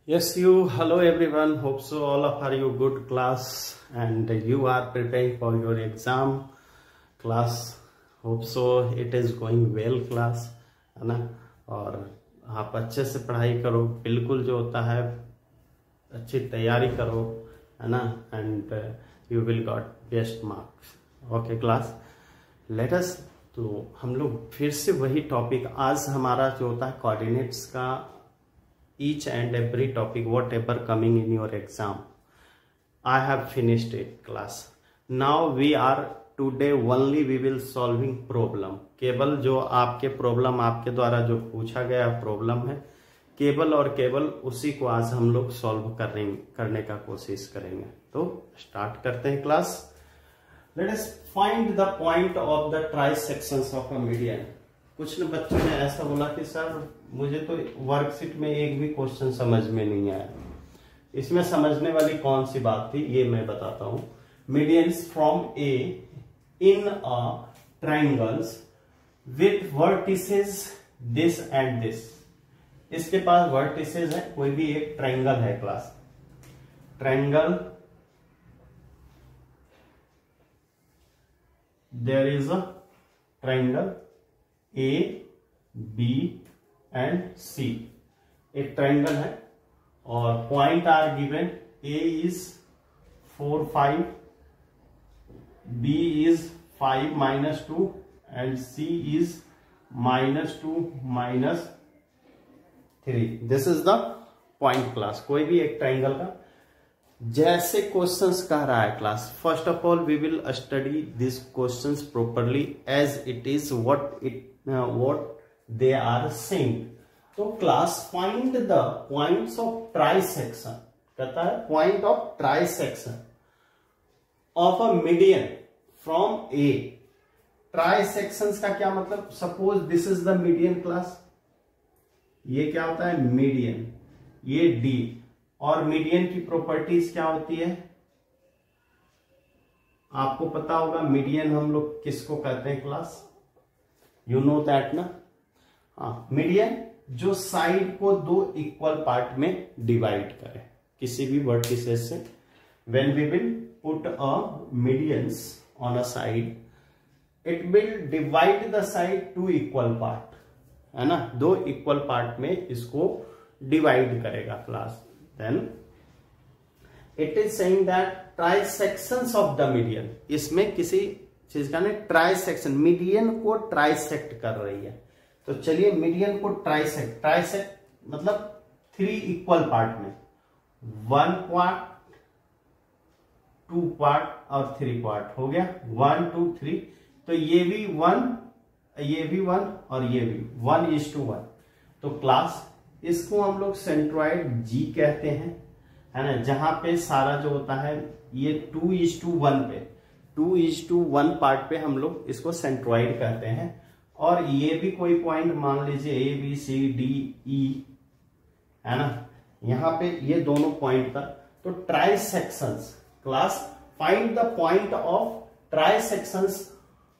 Yes, you. Hello, everyone. Hope so. All of are you good class, and you are preparing for your exam class. Hope so. It is going well class, है ना। और आप अच्छे से पढ़ाई करो, बिल्कुल जो होता है अच्छी तैयारी करो, है ना। And you will got best marks. Okay class, let अस। तो हम लोग फिर से वही टॉपिक, आज हमारा जो होता है कोऑर्डिनेट्स का each and every topic whatever coming in your exam, I have finished it class. Now we are today only we will solving problem. केवल जो आपके प्रॉब्लम, आपके द्वारा जो पूछा गया प्रॉब्लम है, केवल और केवल उसी को आज हम लोग सॉल्व करने का कोशिश करेंगे। तो स्टार्ट करते हैं class. Let us find the point of the trisections of a median. कुछ बच्चों ने ऐसा बोला कि सर मुझे तो वर्कशीट में एक भी क्वेश्चन समझ में नहीं आया। इसमें समझने वाली कौन सी बात थी ये मैं बताता हूं। Medians from A in a triangles with vertices this and this. इसके पास वर्टिसेस है, कोई भी एक ट्राइंगल है class. Triangle, there is a triangle A B and C. एक ट्राइंगल है और point are given. A is 4 5, B is 5 -2 and C is -2 -3। This is the point class. कोई भी एक ट्राइंगल का जैसे क्वेश्चंस कह रहा है class, first of all we will study this questions properly as it is what they are saying. तो class find the points of trisection, कहता है point of trisection of a median from A. Trisections का क्या मतलब? Suppose this is the median class. ये क्या होता है? मीडियन। ये डी। और मीडियन की प्रॉपर्टीज क्या होती है आपको पता होगा। मीडियन हम लोग किसको कहते हैं क्लास? यू नो दैट ना। हाँ, मीडियन जो साइड को दो इक्वल पार्ट में डिवाइड करे किसी भी वर्टिसेस से। When we will put a medians on a side, it will divide the side two equal part, है ना। दो इक्वल पार्ट में इसको डिवाइड करेगा class. Then it is saying that trisections of the median. इसमें किसी चीज का नहीं, ट्राइसेक्शन, मीडियन को ट्राइसेक्ट कर रही है। तो चलिए मीडियन को ट्राइसेक्ट मतलब 3 इक्वल पार्ट में, 1 पार्ट, 2 पार्ट और 3 पार्ट हो गया। 1 2 3। तो ये भी 1, ये भी 1 और ये भी 1:1। तो क्लास इसको हम लोग सेंट्रॉइड जी कहते हैं, है ना। जहां पे सारा जो होता है ये 2:1 पे, 2:1 पार्ट पे हम लोग इसको सेंट्रॉइड कहते हैं। और ये भी कोई पॉइंट मान लीजिए A B C D E, है ना। यहां पे ये दोनों पॉइंट का। तो trisections class, find the point of trisections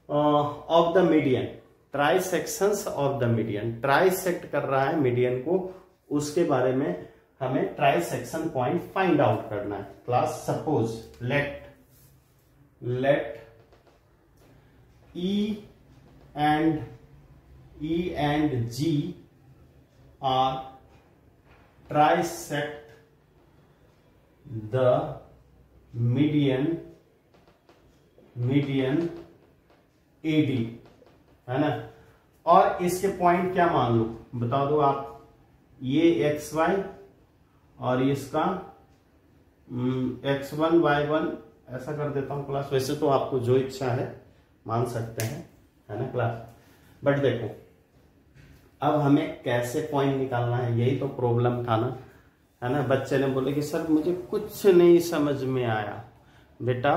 of the median. Trisections of the median, trisect कर रहा है मीडियन को, उसके बारे में हमें ट्राइसेक्शन पॉइंट फाइंड आउट करना है class. Suppose let E and G are trisect the median AD, है ना। और इसके पॉइंट क्या मान लो, बता दो आप। ये XY और इसका X1 Y1 ऐसा कर देता हूं क्लास। वैसे तो आपको जो इच्छा है मान सकते हैं, है ना क्लास। बट देखो अब हमें कैसे पॉइंट निकालना है, यही तो प्रॉब्लम था ना, है ना। बच्चे ने बोले कि सर मुझे कुछ नहीं समझ में आया। बेटा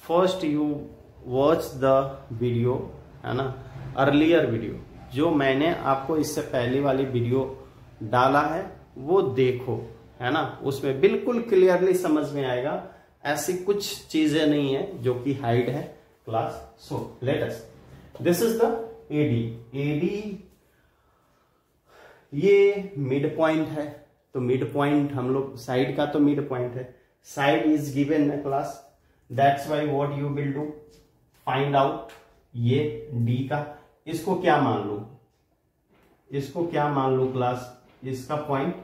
first you watch the video, है ना, अर्लियर वीडियो जो मैंने आपको इससे पहले वाली वीडियो डाला है वो देखो, है ना। उसमें बिल्कुल क्लियरली समझ में आएगा। ऐसी कुछ चीजें नहीं है जो कि हाइड है class. So let us, this is the AD. AD ये मिड पॉइंट है, तो मिड पॉइंट हम लोग साइड का तो मिड पॉइंट है, side is given in class, that's why what you will do, find out ये डी का, इसको क्या मान लू, इसको क्या मान लू क्लास, इसका पॉइंट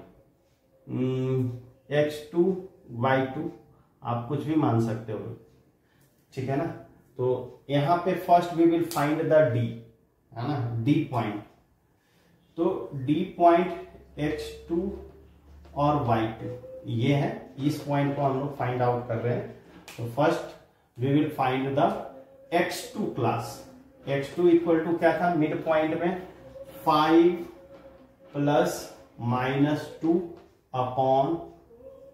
x2 y2 आप कुछ भी मान सकते हो, ठीक है ना। तो यहां पे first we will find the D, है ना, डी पॉइंट। तो डी पॉइंट x2 और y2 ये है, इस पॉइंट को हम लोग फाइंड आउट कर रहे हैं। तो first we will find the x2 class, x2 equal to क्या था मिड पॉइंट में 5 प्लस -2 अपॉन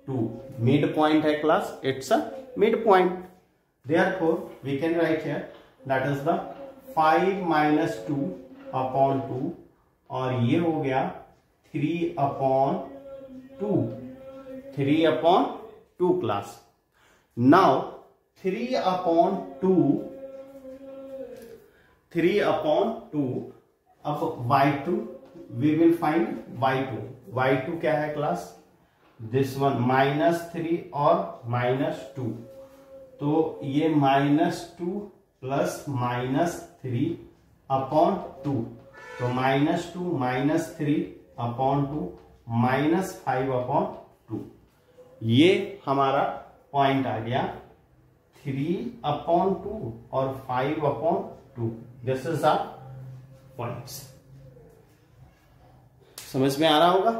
2, मिड पॉइंट है class, it's a mid point, therefore we can write here that is the 5 minus 2 upon 2 और ये हो गया 3 upon 2, 3 upon 2 class। now 3 upon 2, 3 upon 2, अब y2 we will find y2, y2 क्या है class, this one -3 और -2, तो ये -2 प्लस -3 अपॉन 2, तो -2 -3 अपॉन 2 -5 अपॉन 2, ये हमारा पॉइंट आ गया 3 अपॉन 2 और 5 upon 2, this is our points. समझ में आ रहा होगा,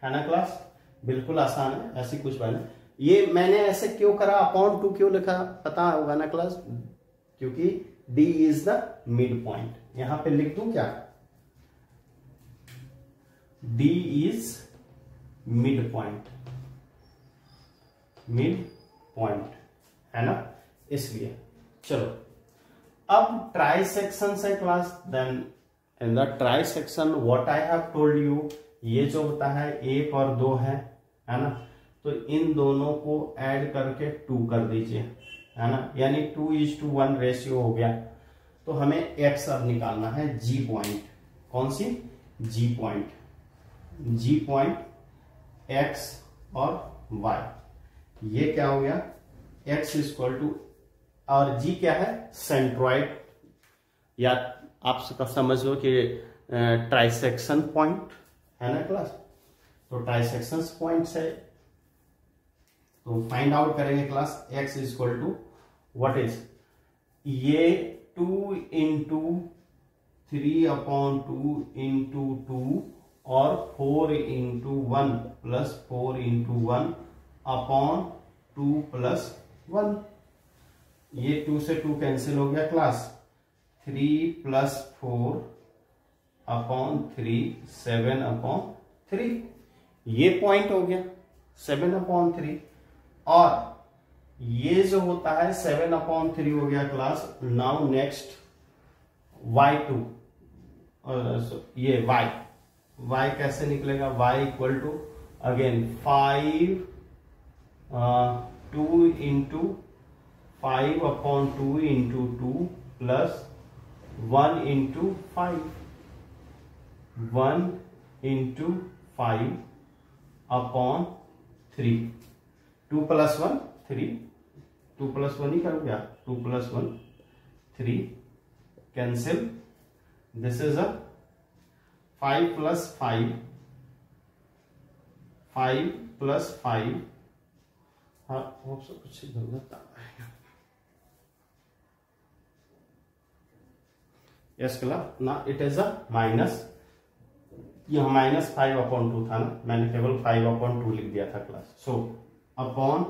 है ना क्लास, बिल्कुल आसान है, ऐसी कुछ बात नहीं। ये मैंने ऐसे क्यों करा, अपॉन 2 क्यों लिखा पता होगा ना क्लास, क्योंकि D is the mid point. यहां पे लिख दूं क्या, D is mid point, mid point है ना, इसलिए। चलो अब ट्राई सेक्शन है class, then in the trisection what I have told you, ये जो होता है 1 और 2 है ना, तो इन दोनों को ऐड करके 2 कर दीजिए, है ना, यानी 2:1 रेशियो हो गया। तो हमें x अब निकालना है, g पॉइंट, कौन सी, g point, g point x और y, ये क्या हो गया x इक्वल टू, और g क्या है सेंट्रॉइड, या आप समझ लो कि ट्राइसेक्शन पॉइंट है ना क्लास, तो ट्राइसेक्शन पॉइंट से तो फाइंड आउट करेंगे class x equal to what is, ये 2 इंटू 3 अपॉन 2 इंटू 2 और 4 into 1 plus 4 into 1 upon 2 plus 1, ये 2 से 2 कैंसिल हो गया क्लास, 3 प्लस 4 अपॉन 3 7 अपॉन 3, ये पॉइंट हो गया 7 अपॉन 3, और ये जो होता है 7 अपॉन 3 हो गया क्लास। नाउ नेक्स्ट y2, ये y कैसे निकलेगा, y equal to again 5 2 into 5 upon 2 into 2 plus 1 into 5, 1 into 5 upon 3, 2 plus 1 3, 2 plus 1 ही कर गया, 2 plus 1 3 cancel, this is a 5 plus 5, 5 plus 5, हाँ कुछ गलत यस क्लास ना, इट इज अ माइनस, यह -5 अपॉन 2 था ना, मैंने केवल 5 अपॉन 2 लिख दिया था क्लास, सो अपॉन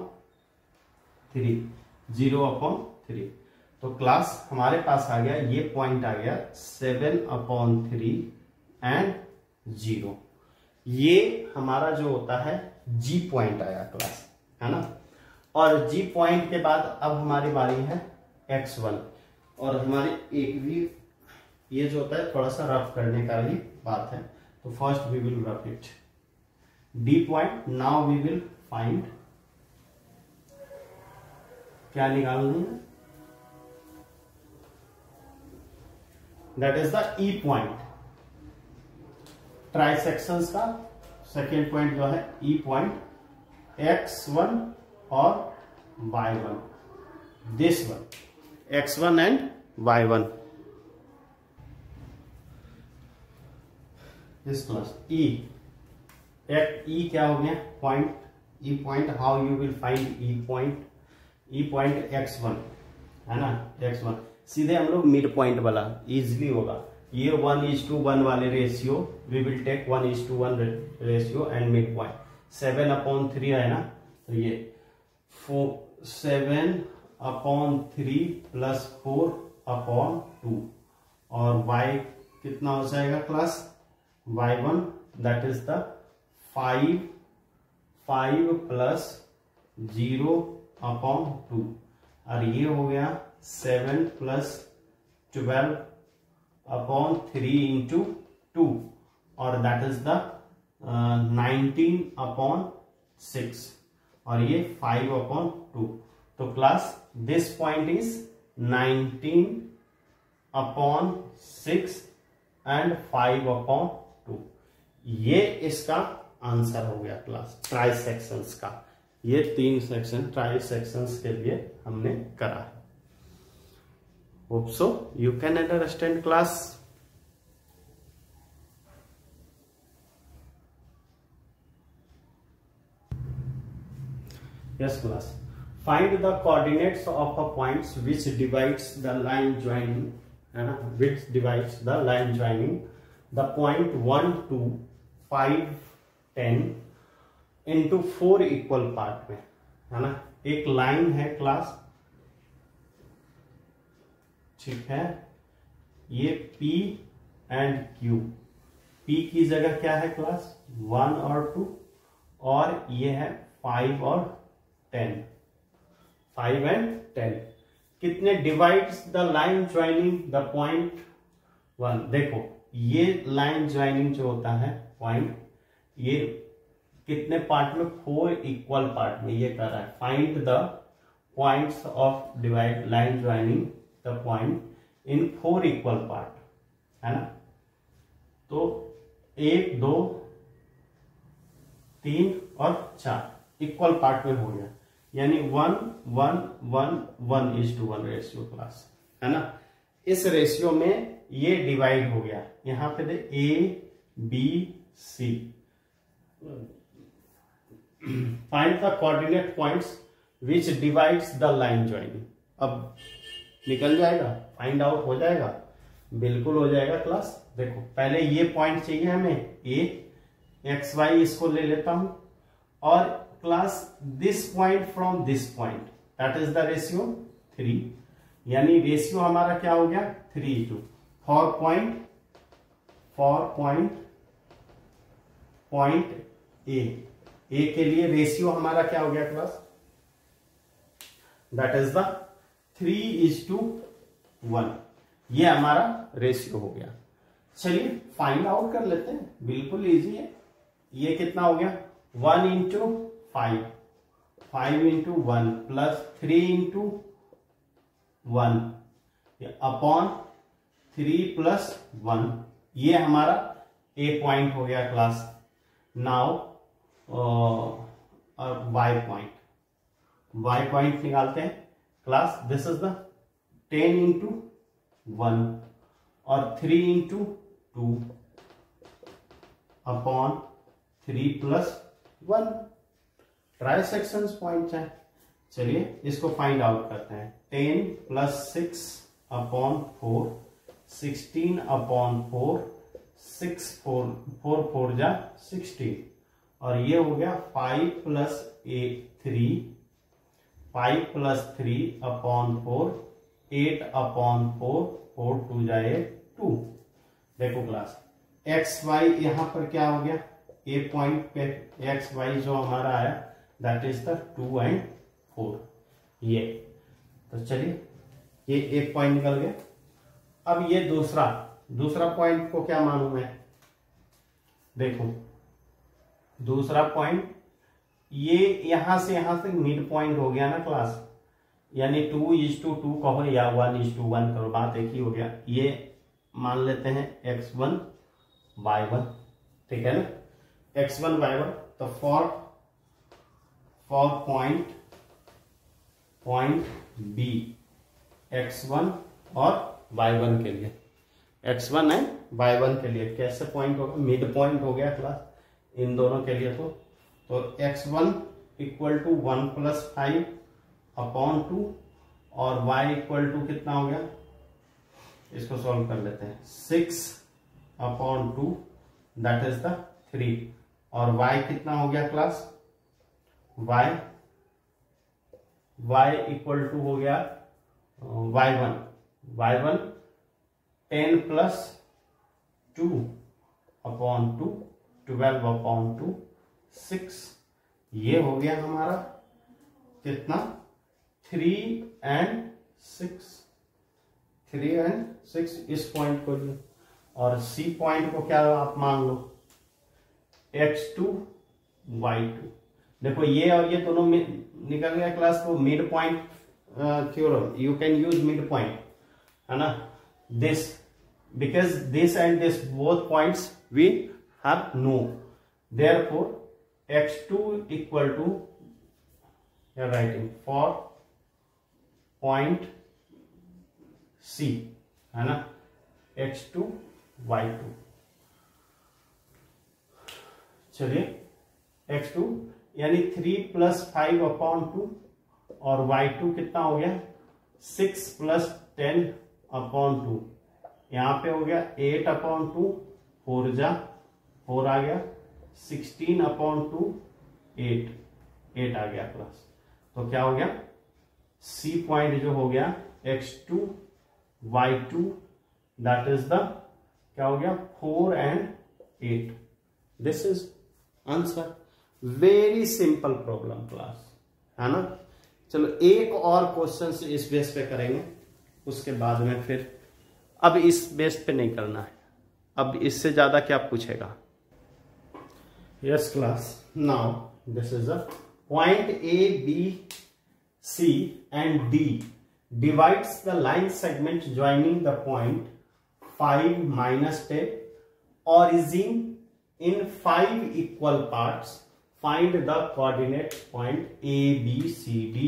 3, 0 अपॉन 3, तो क्लास हमारे पास आ गया, ये पॉइंट आ गया 7 अपॉन 3 एंड 0, ये हमारा जो होता है जी पॉइंट आया क्लास, है ना। और जी पॉइंट के बाद अब हमारी बारी है x1, और हमारी एक भी ये जो होता है थोड़ा सा रफ करने का ही बात है, तो first we will rough it, D point, now we will find, क्या निकालनी है, that is the E point trisections का सेकेंड पॉइंट जो है ई पॉइंट x1 और y1, this one x1 and y1, this class ई क्या हो गया point, E point, how you will find E point x1 है ना, x1 सीधे हम लोग मिड पॉइंट वाला इजिली होगा, ये 1:1 वाले ratio we will take 1:1 ratio and mid point 7/3 है ना, तो ये 7/3 प्लस 4/2 और y कितना हो जाएगा class, y1 that is the 5 plus 0/2 और ये हो गया 7 प्लस 12/3 इंटू 2 और दैट इज द 19/6 और ये 5/2, तो class this point is 19/6 and 5/2, ये इसका आंसर हो गया क्लास ट्राई सेक्शंस का, ये 3 सेक्शन ट्राई सेक्शंस के लिए हमने करा है। Hope so you can understand class. Yes class. Find the coordinates of a points which divides the line joining, the point 1, 2, 5, 10 into 4 equal part में, है ना। एक लाइन है क्लास, ठीक है, ये P एंड Q, P की जगह क्या है क्लास 1 और 2 और ये है 5 और 10, 5 एंड 10 कितने divides the line joining the point 1, देखो ये लाइन ज्वाइनिंग जो होता है पॉइंट, ये कितने पार्ट में 4 इक्वल पार्ट में ये कर रहा है, find the points of divide line joining the point in 4 equal part, है ना। तो 1, 2, 3 और 4 इक्वल पार्ट में हो गया, यानी 1, 1, 1, 1:1 रेशियो क्लास, है ना। इस रेशियो में ये डिवाइड हो गया, यहां पे दे ABC, find the coordinate points which divides the line joining. अब निकल जाएगा, फाइंड आउट हो जाएगा, बिल्कुल हो जाएगा क्लास। देखो पहले ये पॉइंट चाहिए हमें XY, इसको ले लेता हूं और class this point from this point that is the ratio 3, यानी रेशियो हमारा क्या हो गया 3:2 फॉर पॉइंट ए के लिए रेशियो हमारा क्या हो गया क्लास, दैट इज द 3:1, ये हमारा रेशियो हो गया। चलिए फाइंड आउट कर लेते हैं, बिल्कुल इजी है। ये कितना हो गया 1 × 5, 5 × 1 प्लस 3 × 1 अपॉन 3 + 1, ये हमारा ए पॉइंट हो गया क्लास। नाउ वाई पॉइंट निकालते हैं क्लास, दिस इज द 10 × 1 और 3 × 2 अपॉन 3 + 1, ट्राई सेक्शंस पॉइंट है। चलिए इसको फाइंड आउट करते हैं, 10 + 6/4, 16/4, 6 4 4 जा 16 और ये हो गया 5 + 3, 5 + 3/4, 8/4, 4 2 जाए 2। देखो क्लास XY यहां पर क्या हो गया, ए पॉइंट पे XY जो हमारा आया दैट इज द 2 और 4, ये तो चलिए ये एक पॉइंट निकल गया। अब ये दूसरा पॉइंट को क्या मानूं मैं, देखो दूसरा पॉइंट ये यहां से मिड पॉइंट हो गया ना क्लास, यानी 2:2 कहो या 1:1 करो, बात एक ही हो गया। ये मान लेते हैं X1 Y1, ठीक है ना। x1 y1, तो फॉर पॉइंट बी x1 और y1 के लिए, x1 एंड y1 के लिए कैसे पॉइंट होगा, मिड पॉइंट हो गया क्लास इन दोनों के लिए। तो x1 इक्वल टू 1 + 5 अपॉन 2 और y इक्वल टू कितना हो गया, इसको सॉल्व कर लेते हैं, 6 अपॉन 2 दैट इज द 3, और y कितना हो गया क्लास, y इक्वल टू हो गया y1 10 + 2 अपॉन 2 12 अपॉन 2 6, ये हो गया हमारा कितना 3 and 6 इस पॉइंट को लिए, और सी पॉइंट को क्या आप मान लो x2 y2। देखो ये और ये दोनों निकल गया क्लास, तो mid point theorem you can use mid point, है ना, this because this and this both points we have no, therefore x2 equal to writing for point C, है ना, x2 y2। चलिए x2 यानी 3 + 5 अपॉन 2 और y2 कितना हो गया 6 + 10 अपॉन 2, यहां पे हो गया 8 अपॉन 2, 4 आ गया, 16 अपॉन 2 8 आ गया प्लस, तो क्या हो गया सी पॉइंट जो हो गया x2 y2 that is the क्या हो गया 4 and 8। This is answer, very simple problem class, है ना। चलो एक और क्वेश्चन इस बेस पे करेंगे, उसके बाद में फिर अब इस बेस पे नहीं करना है, अब इससे ज्यादा क्या पूछेगा। Yes class, now this is a point A B C and D divides the line segment joining the point 5 minus 10 origin in 5 equal parts. Find the coordinate point A B C D।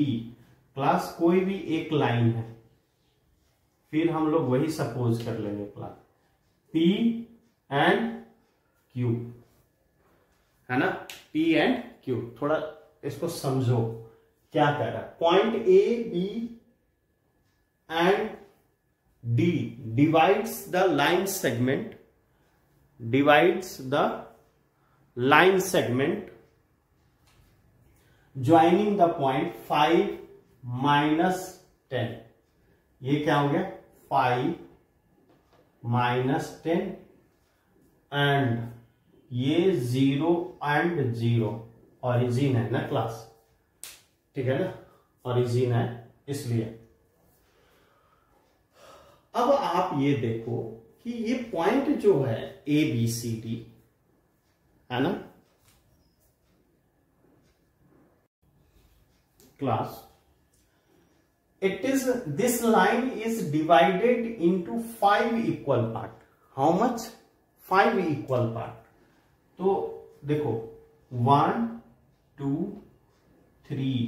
Class कोई भी एक line है, फिर हम लोग वही suppose कर लेंगे क्लास P and Q, है ना, P and Q। थोड़ा इसको समझो क्या कह रहा है। Point A B and D divides the line segment joining the point 5 minus 10। ये क्या हो गया 5 minus 10 and ये 0 and 0 ओरिजिन है ना क्लास, ठीक है ना, ओरिजिन है इसलिए। अब आप ये देखो कि ये पॉइंट जो है A B C D, है ना class, it is this line is divided into 5 equal part। how much 5 equal part। तो देखो 1 2 3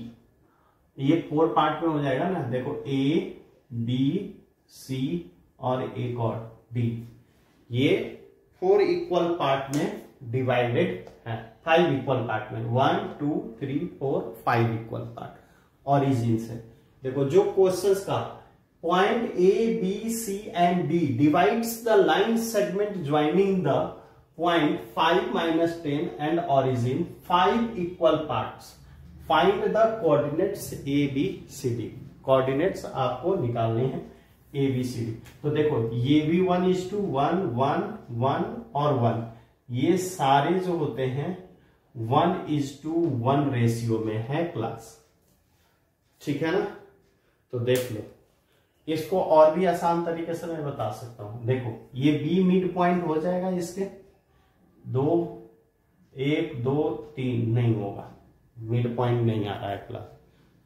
ये 4 पार्ट में हो जाएगा ना, देखो A B C और एक और D, ये 4 इक्वल पार्ट में डिवाइडेड है, 5 इक्वल पार्ट में 1 2 3 4 5 इक्वल पार्ट ओरिजिन से। देखो जो क्वेश्चंस का point A B C and D divides the line segment joining the point 5 minus 10 and origin 5 equal parts। Find the coordinates A B C D। Coordinates आपको निकालने हैं A B C D। तो देखो ये भी 1:1 1 1 और 1, ये सारे जो होते हैं 1:1 रेशियो में है क्लास, ठीक है ना। तो देख लो, इसको और भी आसान तरीके से मैं बता सकता हूं। देखो ये B मिड पॉइंट हो जाएगा, इसके 2 1 2 3 नहीं होगा, मिड पॉइंट नहीं आ रहा है क्लास,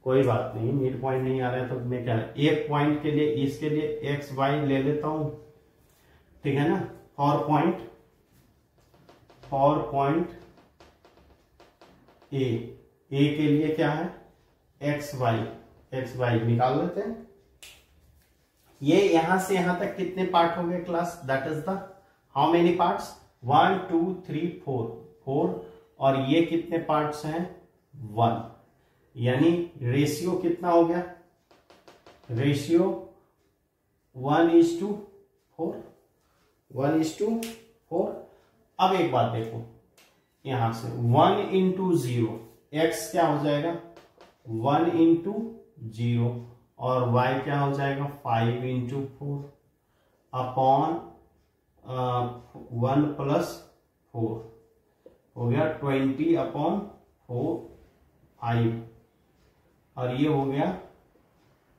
कोई बात नहीं, मिड पॉइंट नहीं आ रहा है तो मैं क्या एक पॉइंट के लिए इसके लिए x y ले लेता हूं, ठीक है ना। फॉर पॉइंट ए के लिए क्या है एक्स वाई निकाल लेते हैं। ये यहां से यहां तक कितने पार्ट हो गए class, that is the how many parts 1 2 3 4 और ये कितने पार्ट्स हैं 1, यानी रेशियो कितना हो गया, रेशियो 1:4 1:4। अब एक बात देखो यहां से 1:0 x क्या हो जाएगा 1:0 और y क्या हो जाएगा 5:4 अपॉन 1+4 हो गया 20/4 5 और ये हो गया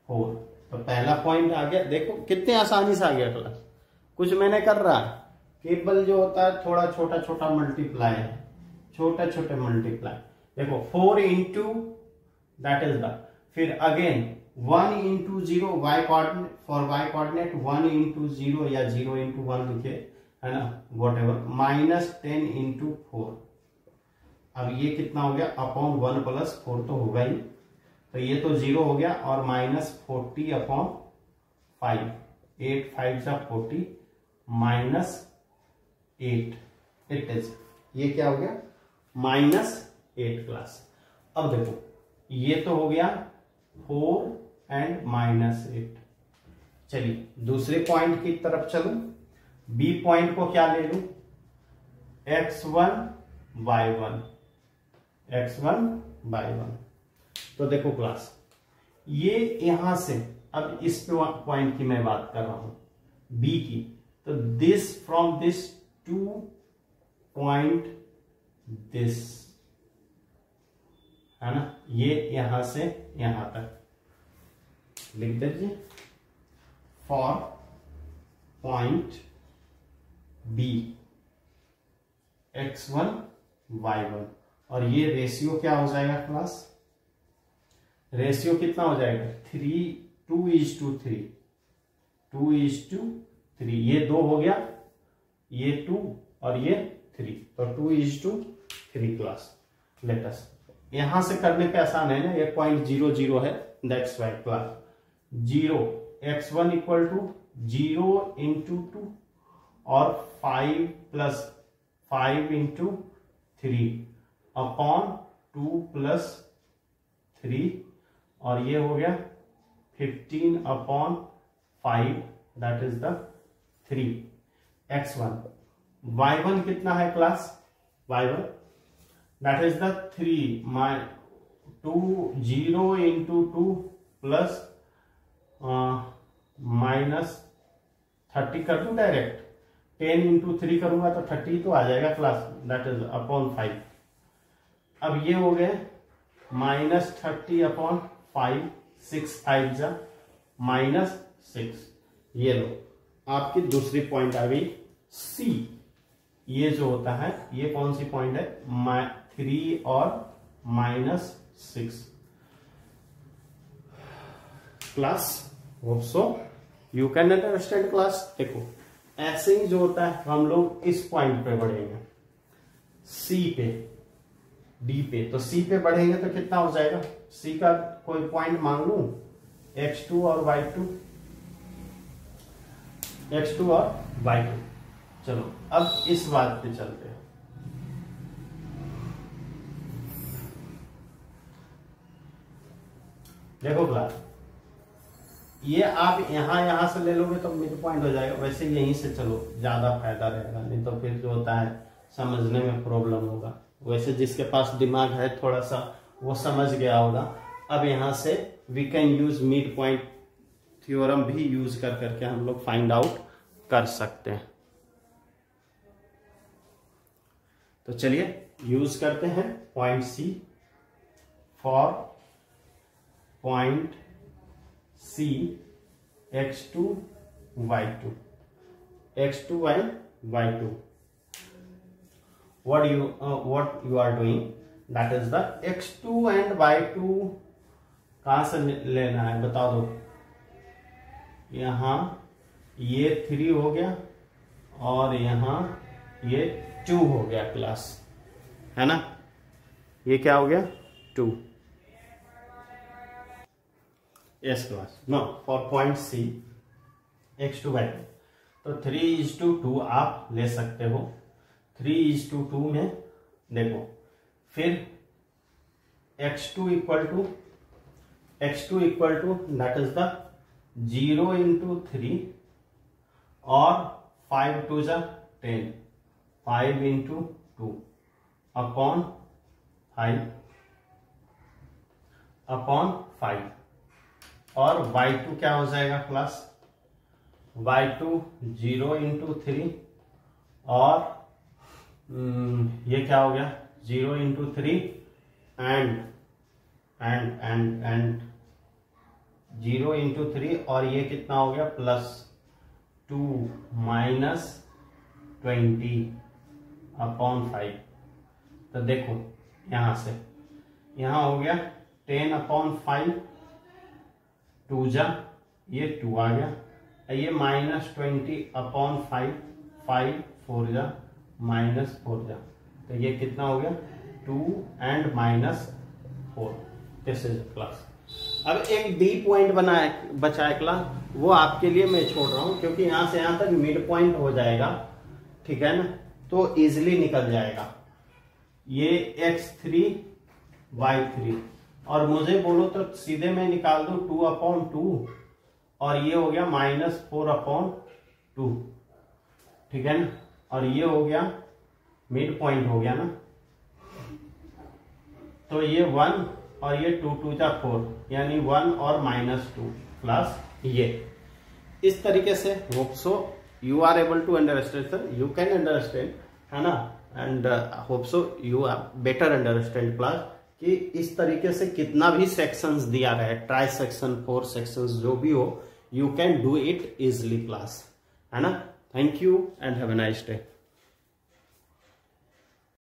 4। तो पहला पॉइंट आ गया, देखो कितने आसानी से आ गया क्लास, कुछ मैंने कर रहा है, केवल जो होता है थोड़ा छोटा छोटा मल्टीप्लाई है, छोटे छोटे मल्टीप्लाई। देखो 4 इंटू दैट इज द, फिर again 1:0 y coordinate, for y coordinate 1:0 या 0:1 लिखे है ना, वॉट एवर, -10/4। अब ये कितना हो गया अपॉन 1+4 तो होगा ही, तो ये तो 0 हो गया और -40/5 8 5 40 -8 इट इज, ये क्या हो गया -8 क्लास। अब देखो ये तो हो गया 4 एंड -8। चलिए दूसरे पॉइंट की तरफ चलो, बी पॉइंट को क्या ले लू x1 y1 तो देखो क्लास ये यहां से, अब इस पॉइंट की मैं बात कर रहा हूं बी की, तो this from this two point this है ना, ये यहां से यहां तक लिख दीजिए for point B x1 y1 और ये रेशियो क्या हो जाएगा क्लास, रेशियो कितना हो जाएगा 2:3 ये 2 हो गया, ये 2 और ये 3 तो 2:3 क्लास। लेटस यहां से करने पे आसान है ना, ये 0.00 है, दैट्स वाई क्लास 0 x1 = 0 × 2 और 5 + 5 × 3 अपॉन 2 + 3 और ये हो गया 15/5 that is the 3 x1। y1 कितना है class, y1 that is the 3 2 0 × 2 plus -30 कर दूं डायरेक्ट, 10 × 3 करूंगा तो 30 तो आ जाएगा क्लास, दैट इज अपॉन 5। अब ये हो गए -30/5 6 5 जा -6। ये लो आपकी दूसरी पॉइंट आ गई सी। ये जो होता है ये कौन सी पॉइंट है 3 और -6 class. Hope so you can understand class. देखो ऐसे ही जो होता है हम लोग इस पॉइंट पे बढ़ेंगे सी पे, डी पे, तो सी पे बढ़ेंगे तो कितना हो जाएगा, सी का कोई पॉइंट मांग लू x2 और y2, x2 और y2। चलो अब इस बात पे चलते हैं। देखो क्लास ये आप यहां से ले लोगे तो मिड पॉइंट हो जाएगा, वैसे यहीं से चलो ज्यादा फायदा रहेगा, नहीं तो फिर जो होता है समझने में प्रॉब्लम होगा। वैसे जिसके पास दिमाग है थोड़ा सा वो समझ गया होगा। अब यहां से we can use mid point theorem भी यूज कर करके हम लोग फाइंड आउट कर सकते हैं। तो चलिए यूज करते हैं point C for point C x2 y2 and y2 what you are doing, that is the x2 and y2 कहां से लेना है बता दो। यहां ये 3 हो गया और यहां ये 2 हो गया क्लास, है ना। ये क्या हो गया 2। Yes class. No for point C x2/2, तो 3:2 आप ले सकते हो। 3:2 में देखो, फिर x2 equal to that is the 0 into 3 और 5 2 जा 10, 5 into 2 अपॉन 5 और y2 क्या हो जाएगा क्लास, y2 0 into 3 और ये क्या हो गया 0 into 3 एंड 0 into 3 और ये कितना हो गया +2 -20 अपॉन 5। तो देखो यहां से यहां हो गया 10 अपॉन 5, 2 जा ये 2 आ गया, ये -20 अपॉन 5, 5 4 जा -4 जा, तो ये कितना हो गया 2 and -4। This is class. अब एक डी पॉइंट बचा है क्लास, वो आपके लिए मैं छोड़ रहा हूं क्योंकि यहां से यहां तक मिड पॉइंट हो जाएगा, ठीक है ना, तो इजिली निकल जाएगा। ये x3 y3 और मुझे बोलो तो सीधे मैं निकाल दूं 2/2 और ये हो गया -4/2, ठीक है ना, और ये हो गया मिड पॉइंट हो गया ना, तो ये 1 और ये 2 2 जा 4 यानी 1 और -2 प्लस ये। इस तरीके से hope so you are able to understand sir, you can understand, है ना, and hope so you are better understand class कि इस तरीके से कितना भी सेक्शंस दिया रहे, ट्राई सेक्शन 4 सेक्शंस जो भी हो, you can do it easily class, है ना। Thank you and have a nice day.